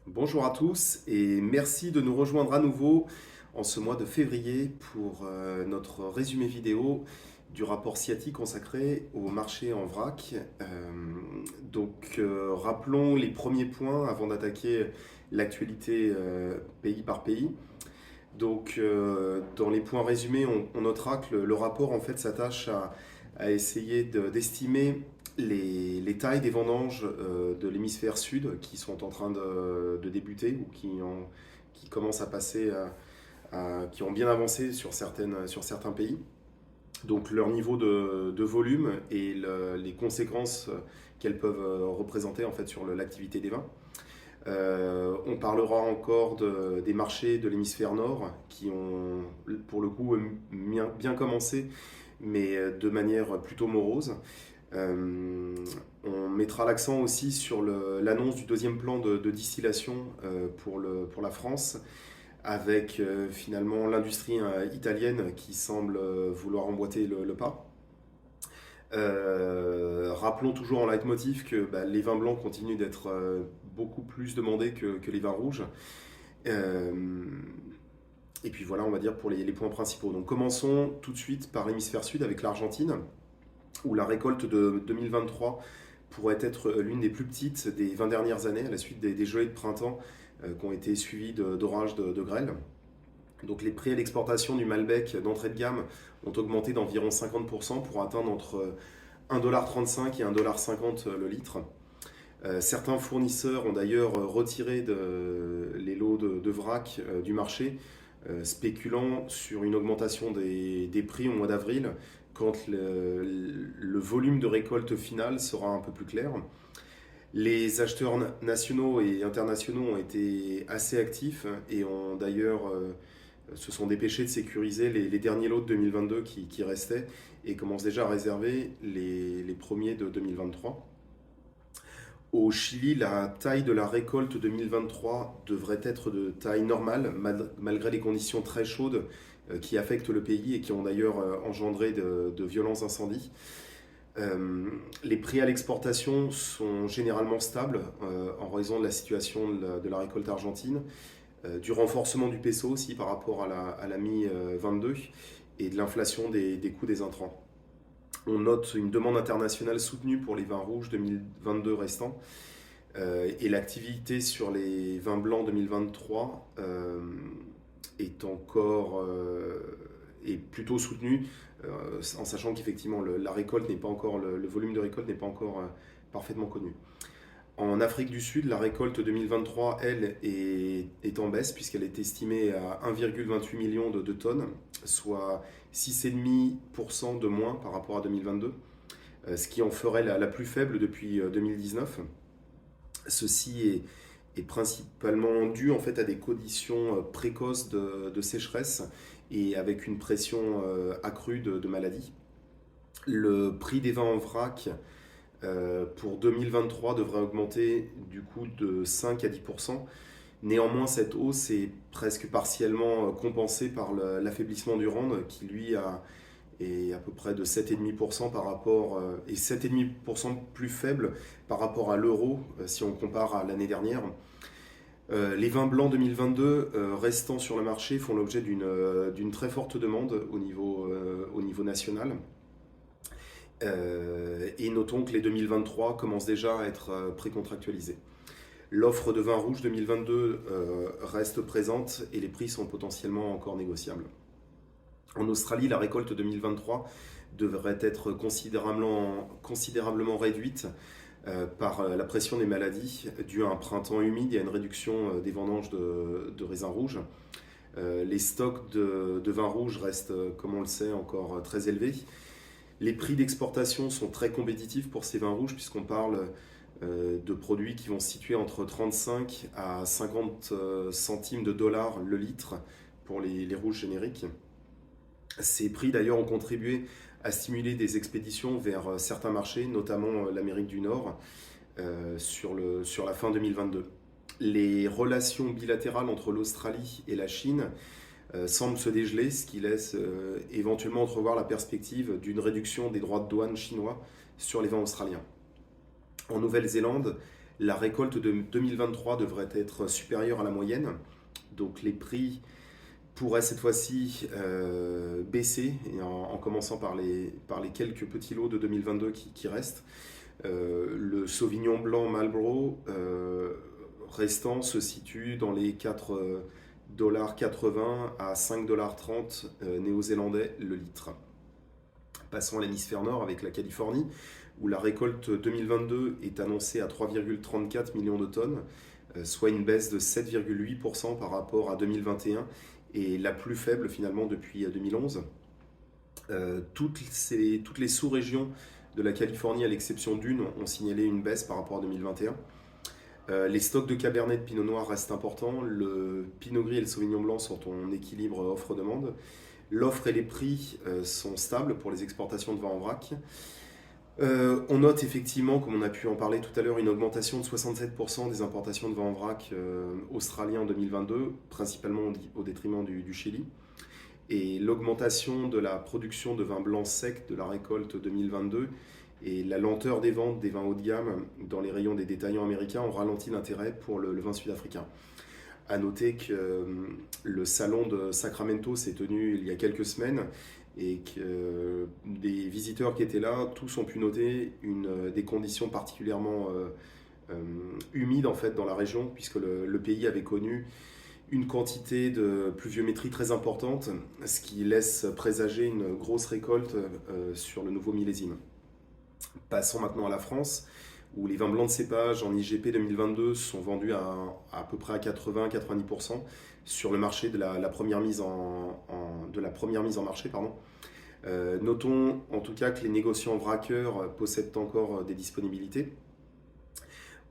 Bonjour à tous et merci de nous rejoindre à nouveau en ce mois de février pour notre résumé vidéo du rapport CIATI consacré au marché en vrac. Rappelons les premiers points avant d'attaquer l'actualité pays par pays. Dans les points résumés, on notera que le rapport en fait s'attache à essayer d'estimer les tailles des vendanges de l'hémisphère sud qui sont en train de débuter ou qui commencent à passer, qui ont bien avancé sur certains pays. Donc leur niveau de volume et les conséquences qu'elles peuvent représenter en fait sur l'activité des vins. On parlera encore des marchés de l'hémisphère nord qui ont pour le coup bien commencé, mais de manière plutôt morose. On mettra l'accent aussi sur l'annonce du deuxième plan de distillation pour la France, avec finalement l'industrie italienne qui semble vouloir emboîter le pas. Rappelons toujours en leitmotiv que les vins blancs continuent d'être beaucoup plus demandés que les vins rouges. Euh, et puis voilà, on va dire pour les points principaux. Donc commençons tout de suite par l'hémisphère sud avec l'Argentine, où la récolte de 2023 pourrait être l'une des plus petites des 20 dernières années, à la suite des gelées de printemps qui ont été suivies d'orages de grêle. Donc les prix à l'exportation du Malbec d'entrée de gamme ont augmenté d'environ 50% pour atteindre entre 1,35$ et 1,50$ le litre. Certains fournisseurs ont d'ailleurs retiré les lots de vrac du marché, spéculant sur une augmentation des prix au mois d'avril quand le volume de récolte finale sera un peu plus clair. Les acheteurs nationaux et internationaux ont été assez actifs et ont d'ailleurs se sont dépêchés de sécuriser les derniers lots de 2022 qui restaient et commencent déjà à réserver les premiers de 2023. Au Chili, la taille de la récolte 2023 devrait être de taille normale, malgré les conditions très chaudes qui affectent le pays et qui ont d'ailleurs engendré de violents incendies. Les prix à l'exportation sont généralement stables en raison de la situation de la récolte argentine, du renforcement du peso aussi par rapport à la mi-22 et de l'inflation des coûts des intrants. On note une demande internationale soutenue pour les vins rouges 2022 restants et l'activité sur les vins blancs 2023 est plutôt soutenue en sachant qu'effectivement la récolte n'est pas encore le volume de récolte n'est pas encore parfaitement connu. En Afrique du Sud, la récolte 2023, elle, est en baisse puisqu'elle est estimée à 1,28 million de tonnes, soit 6,5% de moins par rapport à 2022, ce qui en ferait la plus faible depuis 2019. Ceci est principalement dû en fait à des conditions précoces de sécheresse et avec une pression accrue de maladies. Le prix des vins en vrac pour 2023 devrait augmenter du coup de 5 à 10%. Néanmoins, cette hausse est presque partiellement compensée par l'affaiblissement du rand qui lui est à peu près de 7,5% par rapport et 7,5% plus faible par rapport à l'euro si on compare à l'année dernière. Les vins blancs 2022 restant sur le marché font l'objet d'une très forte demande au niveau national. Et notons que les 2023 commencent déjà à être précontractualisés. L'offre de vin rouge 2022 reste présente et les prix sont potentiellement encore négociables. En Australie, la récolte 2023 devrait être considérablement réduite par la pression des maladies due à un printemps humide et à une réduction des vendanges de raisins rouges. Les stocks de vin rouge restent, comme on le sait, encore très élevés. Les prix d'exportation sont très compétitifs pour ces vins rouges puisqu'on parle de produits qui vont se situer entre 35 à 50 centimes de dollars le litre pour les rouges génériques. Ces prix d'ailleurs ont contribué à stimuler des expéditions vers certains marchés, notamment l'Amérique du Nord, sur la fin 2022. Les relations bilatérales entre l'Australie et la Chine semble se dégeler, ce qui laisse éventuellement entrevoir la perspective d'une réduction des droits de douane chinois sur les vins australiens. En Nouvelle-Zélande, La récolte de 2023 devrait être supérieure à la moyenne, donc les prix pourraient cette fois-ci baisser, et en commençant par les quelques petits lots de 2022 qui restent. Le Sauvignon blanc Marlborough restant se situe dans les 4,80$ à 5,30$ néo-zélandais le litre. Passons à l'hémisphère nord avec la Californie, où la récolte 2022 est annoncée à 3,34 millions de tonnes, soit une baisse de 7,8% par rapport à 2021 et la plus faible finalement depuis 2011. Toutes les sous-régions de la Californie, à l'exception d'une, ont signalé une baisse par rapport à 2021. Les stocks de Cabernet de Pinot Noir restent importants. Le Pinot Gris et le Sauvignon Blanc sont en équilibre offre-demande. L'offre et les prix sont stables pour les exportations de vin en vrac. On note effectivement, comme on a pu en parler tout à l'heure, une augmentation de 67% des importations de vin en vrac australien en 2022, principalement au détriment du Chili. Et l'augmentation de la production de vins blancs secs de la récolte 2022 et la lenteur des ventes des vins haut de gamme dans les rayons des détaillants américains ont ralenti l'intérêt pour le vin sud-africain. À noter que le salon de Sacramento s'est tenu il y a quelques semaines et que des visiteurs qui étaient là, tous ont pu noter des conditions particulièrement humides en fait dans la région, puisque le pays avait connu une quantité de pluviométrie très importante, ce qui laisse présager une grosse récolte sur le nouveau millésime. Passons maintenant à la France, où les vins blancs de cépage en IGP 2022 sont vendus à peu près à 80-90% sur le marché de la première mise en marché. Notons en tout cas que les négociants vraqueurs possèdent encore des disponibilités.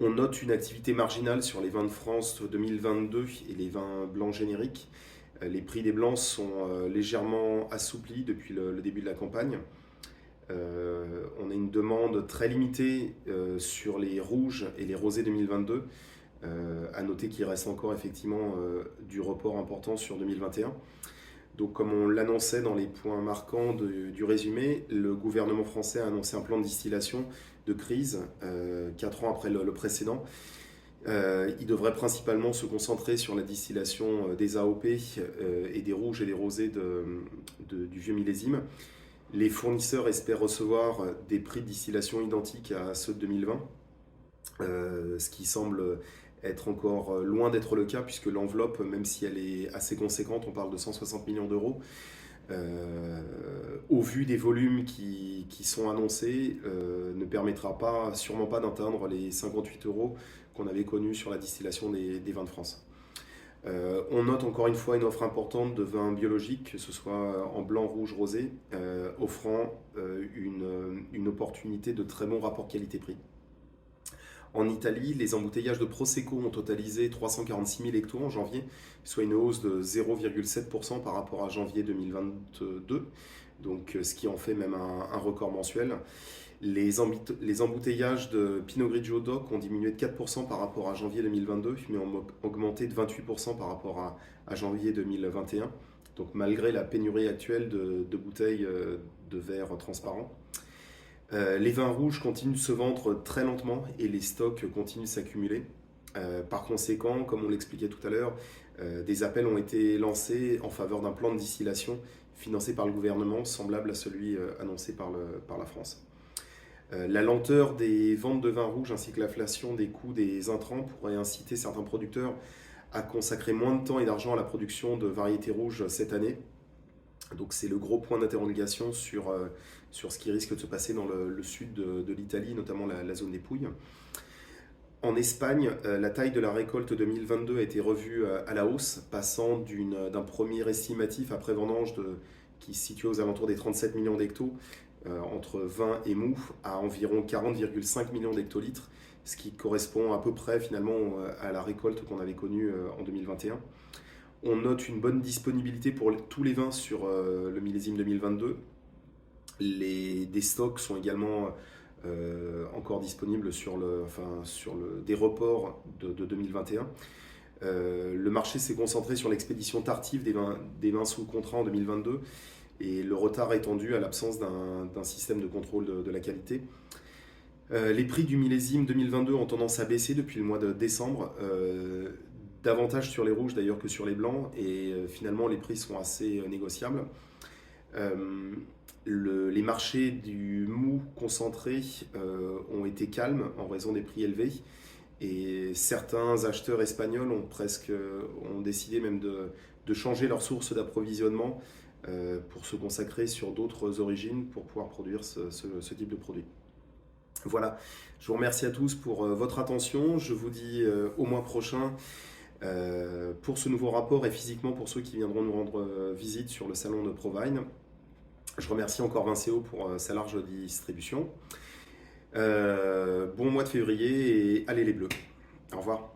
On note une activité marginale sur les vins de France 2022 et les vins blancs génériques. Les prix des blancs sont légèrement assouplis depuis le début de la campagne. On a une demande très limitée sur les rouges et les rosés 2022. À noter qu'il reste encore effectivement du report important sur 2021. Donc comme on l'annonçait dans les points marquants du résumé, le gouvernement français a annoncé un plan de distillation de crise 4 ans après le précédent. Il devrait principalement se concentrer sur la distillation des AOP et des rouges et des rosés du vieux millésime. Les fournisseurs espèrent recevoir des prix de distillation identiques à ceux de 2020, ce qui semble être encore loin d'être le cas, puisque l'enveloppe, même si elle est assez conséquente, on parle de 160 millions d'euros, au vu des volumes qui sont annoncés, ne permettra sûrement pas d'atteindre les 58 euros qu'on avait connus sur la distillation des vins de France. On note encore une fois une offre importante de vins biologiques, que ce soit en blanc, rouge, rosé, offrant une opportunité de très bon rapport qualité-prix. En Italie, les embouteillages de Prosecco ont totalisé 346 000 hectos en janvier, soit une hausse de 0,7% par rapport à janvier 2022, donc ce qui en fait même un record mensuel. Les embouteillages de Pinot Grigio DOC ont diminué de 4% par rapport à janvier 2022, mais ont augmenté de 28% par rapport à janvier 2021, donc malgré la pénurie actuelle de bouteilles de verre transparent. Les vins rouges continuent de se vendre très lentement et les stocks continuent de s'accumuler. Par conséquent, comme on l'expliquait tout à l'heure, des appels ont été lancés en faveur d'un plan de distillation financé par le gouvernement, semblable à celui annoncé par la France. La lenteur des ventes de vins rouges ainsi que l'inflation des coûts des intrants pourrait inciter certains producteurs à consacrer moins de temps et d'argent à la production de variétés rouges cette année. Donc c'est le gros point d'interrogation sur ce qui risque de se passer dans le sud de l'Italie, notamment la zone des Pouilles. En Espagne, la taille de la récolte 2022 a été revue à la hausse, passant d'un premier estimatif après vendange qui se situait aux alentours des 37 millions d'hectos, entre vin et mou, à environ 40,5 millions d'hectolitres, ce qui correspond à peu près finalement à la récolte qu'on avait connue en 2021. On note une bonne disponibilité pour tous les vins sur le millésime 2022. Des stocks sont également encore disponibles des reports de 2021. Le marché s'est concentré sur l'expédition tardive des vins sous contrat en 2022 et le retard est dû à l'absence d'un système de contrôle de la qualité. Les prix du millésime 2022 ont tendance à baisser depuis le mois de décembre, davantage sur les rouges d'ailleurs que sur les blancs, et finalement les prix sont assez négociables. Euh, les marchés du mou concentré ont été calmes en raison des prix élevés, et certains acheteurs espagnols ont décidé même de changer leur source d'approvisionnement pour se consacrer sur d'autres origines pour pouvoir produire ce type de produit. Voilà, je vous remercie à tous pour votre attention. Je vous dis au mois prochain pour ce nouveau rapport et physiquement pour ceux qui viendront nous rendre visite sur le salon de Provine. Je remercie encore Vincéo pour sa large distribution. Bon mois de février et allez les bleus. Au revoir.